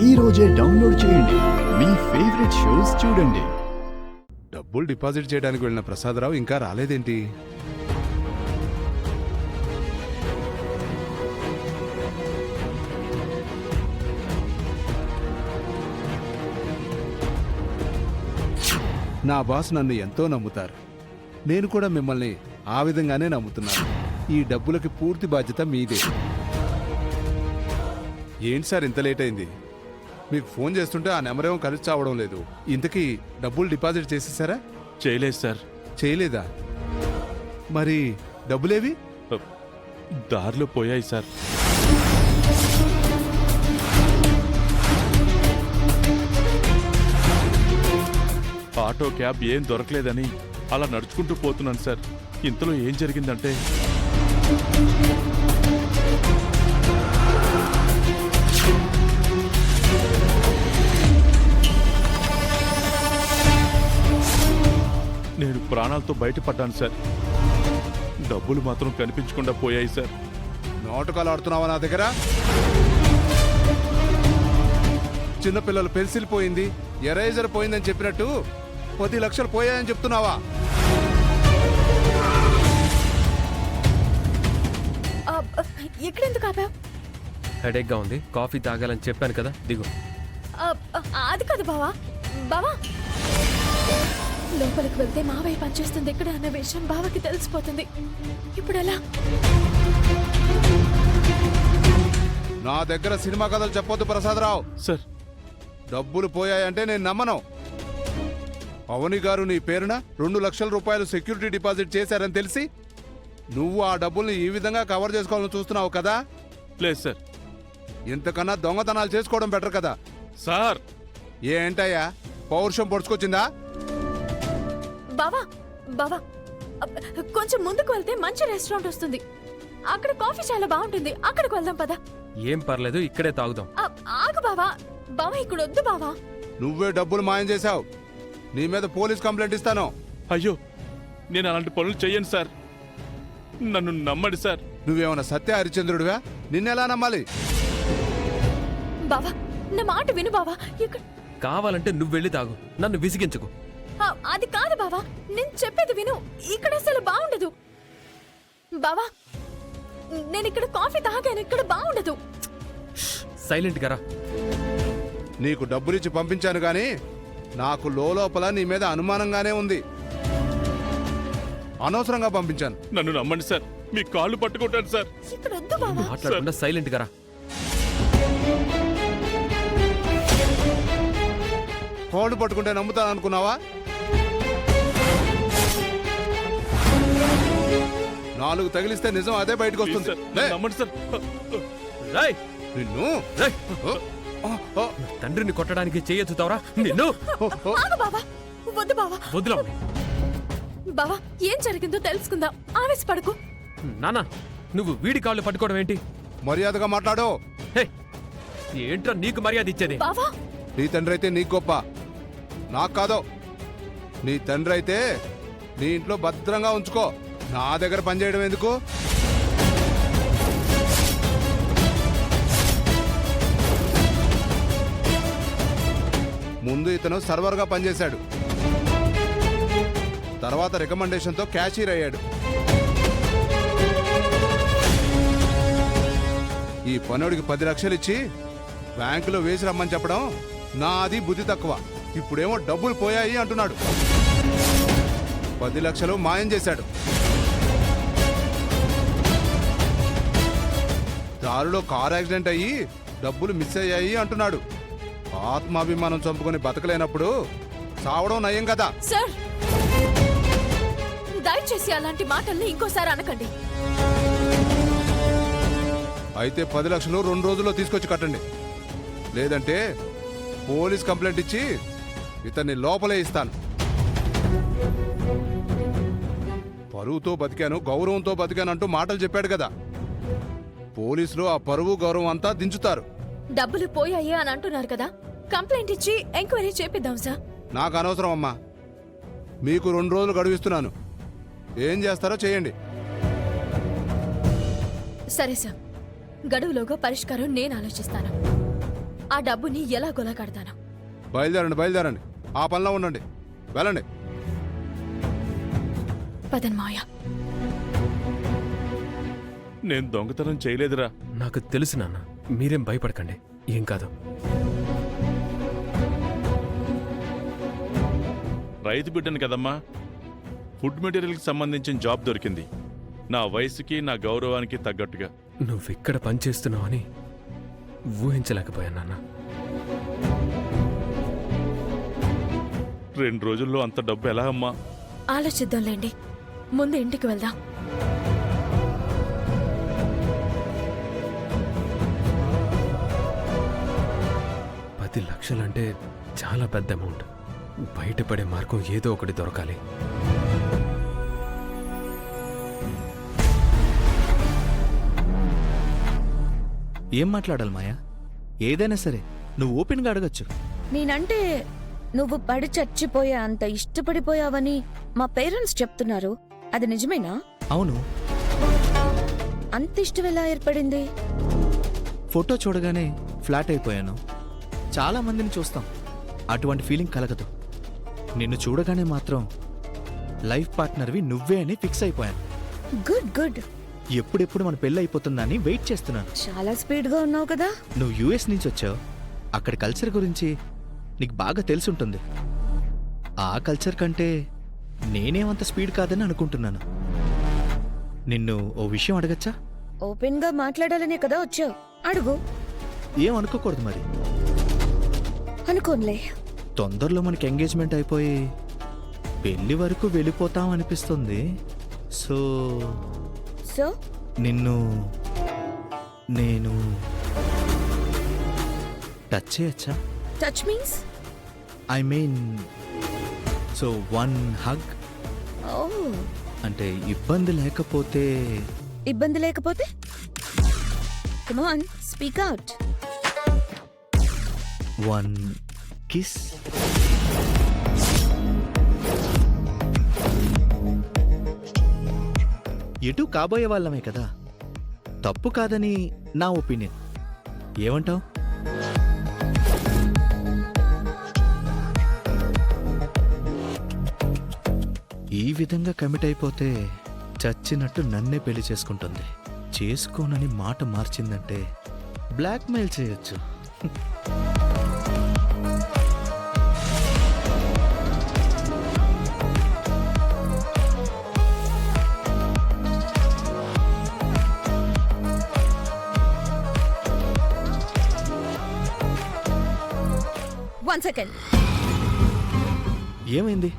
ఈ రోజే డౌన్లోడ్ చేయండి. మీ ఫేవరెట్ షోస్ చూడండి. డబ్బులు డిపాజిట్ చేయడానికి వెళ్ళిన ప్రసాదరావు ఇంకా రాలేదేంటి? నా బాస్ నన్ను ఎంతో నమ్ముతారు. నేను కూడా మిమ్మల్ని ఆ విధంగానే నమ్ముతున్నాను. ఈ డబ్బులకి పూర్తి బాధ్యత మీదే. ఏంటి సార్ ఇంత లేట్ అయింది? మీకు ఫోన్ చేస్తుంటే ఆ నెంబర్ ఏమో కలిసి చావడం లేదు. ఇంతకీ డబ్బులు డిపాజిట్ చేసేసారా? చేయలేదు సార్. చేయలేదా? మరి డబ్బులేవి? దారిలో పోయాయి సార్. ఆటో క్యాబ్ ఏం దొరకలేదని అలా నడుచుకుంటూ పోతున్నాను సార్. ఇంతలో ఏం జరిగిందంటే నేను ప్రాణాలతో బయటపడ్డాను సార్. డబ్బులు మాత్రం కనిపించకుండా పోయాయి సార్. నాటకాలు ఆడుతున్నావా నా దగ్గర? చిన్నపిల్లలు పెన్సిల్ పోయింది, ఎరేజర్ పోయిందని చెప్పినట్టు 10 లక్షలు పోయాయని చెప్తున్నావా? ఎక్కడెందుకు ఆపావు? హెడేక్ గా ఉంది, కాఫీ తాగాలని చెప్పాను కదా, దిగు. అది కాదు బావా. బావా, లోపలికి వెళ్తే మావయ్య పనిచేస్తుంది ఎక్కడ అన్న విషయం బావకి తెలిసిపోతుంది. ఇప్పుడు ఎలా? నా దగ్గర సినిమా కథలు చెప్పొద్దు ప్రసాదరావు. సార్, డబ్బులు పోయాయంటే నేను నమ్మను. అవని గారు నీ పేరున 2 లక్షల రూపాయలు సెక్యూరిటీ డిపాజిట్ చేశారని తెలిసి నువ్వు ఆ డబ్బుల్ని ఈ విధంగా కవర్ చేసుకోవాలని చూస్తున్నావు కదా? లేదు సార్. ఇంతకన్నా దొంగతనాలు చేసుకోవడం బెటర్ కదా సార్. ఏంటయ్యా, పౌరుషం పొడుచుకొచ్చిందా? బావా బావా, కొంచెం ముందుకు వెళ్తే మంచి రెస్టారెంట్ వస్తుంది. అక్కడ కాఫీ చాలా బాగుంటుంది. అక్కడికి వెళ్దాం పదా. ఏం పర్లేదు, ఇక్కడే తాగుదాం. ఆగు బావా. బావా ఇక్కడ వద్దు బావా. నువ్వే డబ్బులు మాయం చేశావు. నీ మీద పోలీస్ కంప్లైంట్ ఇస్తాను. అయ్యో, నేను అలాంటి పనులు చెయ్యను సార్. నన్ను నమ్మండి సార్. నువ్వేమన్నా సత్య హరిచంద్రుడివా? నిన్నెలా నమ్మాలి? బావా నా మాట విను బావా. ఇక్కడ కావాలంటే నువ్వు వెళ్ళి తాగు, నన్ను విసిగించుకో. అది కాదు బావా, నేను చెప్పేది విను. ఇక్కడ అసలు బాగుండదు బావా. నేను ఇక్కడ కాఫీ తాగాను, ఇక్కడ బాగుండదు. సైలెంట్ గారా. నీకు డబ్బులిచ్చి పంపించాను గాని నాకు లోపల నీ మీద అనుమానంగానే ఉంది. అనవసరంగా పంపించాను. నన్ను నమ్మండి సార్. మీ కాళ్ళు పట్టుకుంటాను సార్. ఇక్కడ వద్దు బావా. మాట్లాడకుండా సైలెంట్ గారా. ఫోన్ పట్టుకుంటే నమ్ముతాను అనుకున్నావా? 4 తగిలిస్తే నిజం అదే బయటకు వస్తుంది. నమ్మండి సార్. రేయ్, నిన్ను రేయ్, తండ్రిని కొట్టడానికి చేయొచ్చుతావరా నిన్ను? ఆగు బావా, వద్దు బావా. వదిలా. బావా ఏం జరిగిందో తెలుసుకుందాం. ఆవేశపడకు. నానా, నువ్వు వీడి కాళ్ళు పట్టుకోవడం ఏంటి? మర్యాదగా మాట్లాడు. హే, ఏంట్రా నీకు మర్యాద ఇచ్చేది? బావా, నీ తండ్రి అయితే నీకు గొప్ప, నాకు కాదు. నీ తండ్రి అయితే నీ ఇంట్లో భద్రంగా ఉంచుకో. నా దగ్గర పనిచేయడం ఎందుకు? ముందు ఇతను సర్వర్గా పనిచేశాడు, తర్వాత రికమెండేషన్తో క్యాషియర్ అయ్యాడు. ఈ పనుడికి 10 లక్షలు ఇచ్చి బ్యాంకులో వేసి రమ్మని చెప్పడం నాది బుద్ధి తక్కువ. ఇప్పుడేమో డబ్బులు పోయాయి అంటున్నాడు. 10 లక్షలు మాయం చేశాడు. దారిలో కార్ యాక్సిడెంట్ అయ్యి డబ్బులు మిస్ అయ్యాయి అంటున్నాడు. ఆత్మాభిమానం చంపుకొని బతకలేనప్పుడు చావడం నయం కదా. సార్ దయచేసి అలాంటి మాటల్ని ఇంకోసారి అనకండి. అయితే 10 లక్షలు 2 రోజుల్లో తీసుకొచ్చి కట్టండి. లేదంటే పోలీస్ కంప్లైంట్ ఇచ్చి ఇతన్ని లోపలే ఇస్తాను. పరువుతో బతికాను, గౌరవంతో బతికాను అంటూ మాటలు చెప్పాడు కదా. పోలీసులు ఆ పరువు గౌరవం అంతా దించుతారు. డబ్బులు పోయాయి అని అంటున్నారు కదా, కంప్లైంట్ ఇచ్చి ఎంక్వైరీ చేపిద్దాం సార్. నాకు అనవసరం అమ్మా. మీకు 2 రోజులు గడువిస్తున్నాను. ఏం చేస్తారో చేయండి. సరే సార్, గడువులోగా పరిష్కారం నేను ఆలోచిస్తాను. ఆ డబ్బుని ఎలాగోలా కడతాను. బయలుదేరండి ఆ పనిలో ఉండండి, వెళ్ళండి. పదన్ మావయ్య. నేను దొంగతనం చేయలేదురా. నాకు తెలుసు నాన్న, మీరేం భయపడకండి, ఏం కాదు. రైతు బిడ్డను కదమ్మా. ఫుడ్ మెటీరియల్కి సంబంధించిన జాబ్ దొరికింది, నా వయసుకి నా గౌరవానికి తగ్గట్టుగా. నువ్విక్కడ పనిచేస్తున్నావని ఊహించలేకపోయా నాన్న. 2 రోజుల్లో అంత డబ్బు ఎలా అమ్మా? ఆలోచిద్దాంలేండి, ముందు ఇంటికి వెళ్దాం. $10 లక్షలంటే చాలా పెద్ద అమౌంట్. బయటపడే మార్గం ఏదో ఒకటి దొరకాలి. ఏం మాట్లాడాలి మాయా? ఏదైనా సరే నువ్వు ఓపెన్గా అడగచ్చు. నేనంటే నువ్వు పడి చచ్చిపోయా అంత ఇష్టపడిపోయావని మా పేరెంట్స్ చెప్తున్నారు. అది నిజమేనా? అవును, అంత ఇష్టం ఎలా ఏర్పడింది? ఫోటో చూడగానే ఫ్లాట్ అయిపోయాను. చాలా మందిని చూస్తాం, అటువంటి ఫీలింగ్ కలగదు. నిన్ను చూడగానే మాత్రం లైఫ్ పార్ట్నర్వి నువ్వే అని ఫిక్స్ అయిపోయాను. Good good. ఎప్పుడెప్పుడు మన పెళ్ళి అయిపోతుందని వెయిట్ చేస్తున్నాను. చాలా స్పీడ్ గా ఉన్నావు కదా. నువ్వు యుఎస్ నుంచి వచ్చావు, అక్కడ కల్చర్ గురించి నీకు బాగా తెలిసుంటుంది. ఆ కల్చర్ కంటే నేనేమంత స్పీడ్ కాదని అనుకుంటున్నాను. నిన్ను ఓ విషయం అడగచ్చా? ఓపెన్ గా మాట్లాడాలనే కదా వచ్చావు, అడుగు. ఏం అనుకోకూడదు మరి. అనుకోనులే. తొందరలో మనకి ఎంగేజ్మెంట్ అయిపోయి పెళ్లి వరకు వెళ్ళిపోతాం అనిపిస్తుంది. సో సో నిన్ను నేను టచ్ చేయచ్చా? Touch means? I mean, so 1 hug. ఓ, అంటే ఇబ్బంది లేకపోతే. ఇబ్బంది లేకపోతే? Come on, speak out. 1 kiss. ఎటు కాబోయే వాళ్ళమే కదా, తప్పు కాదని నా ఒపీనియన్. ఏమంటావ్? ఈ విధంగా కమిట్ అయిపోతే చచ్చినట్టు నన్నే పెళ్లి చేసుకుంటుంది. చేసుకోనని మాట మార్చిందంటే బ్లాక్మెయిల్ చేయొచ్చు. One second. ఏమైంది?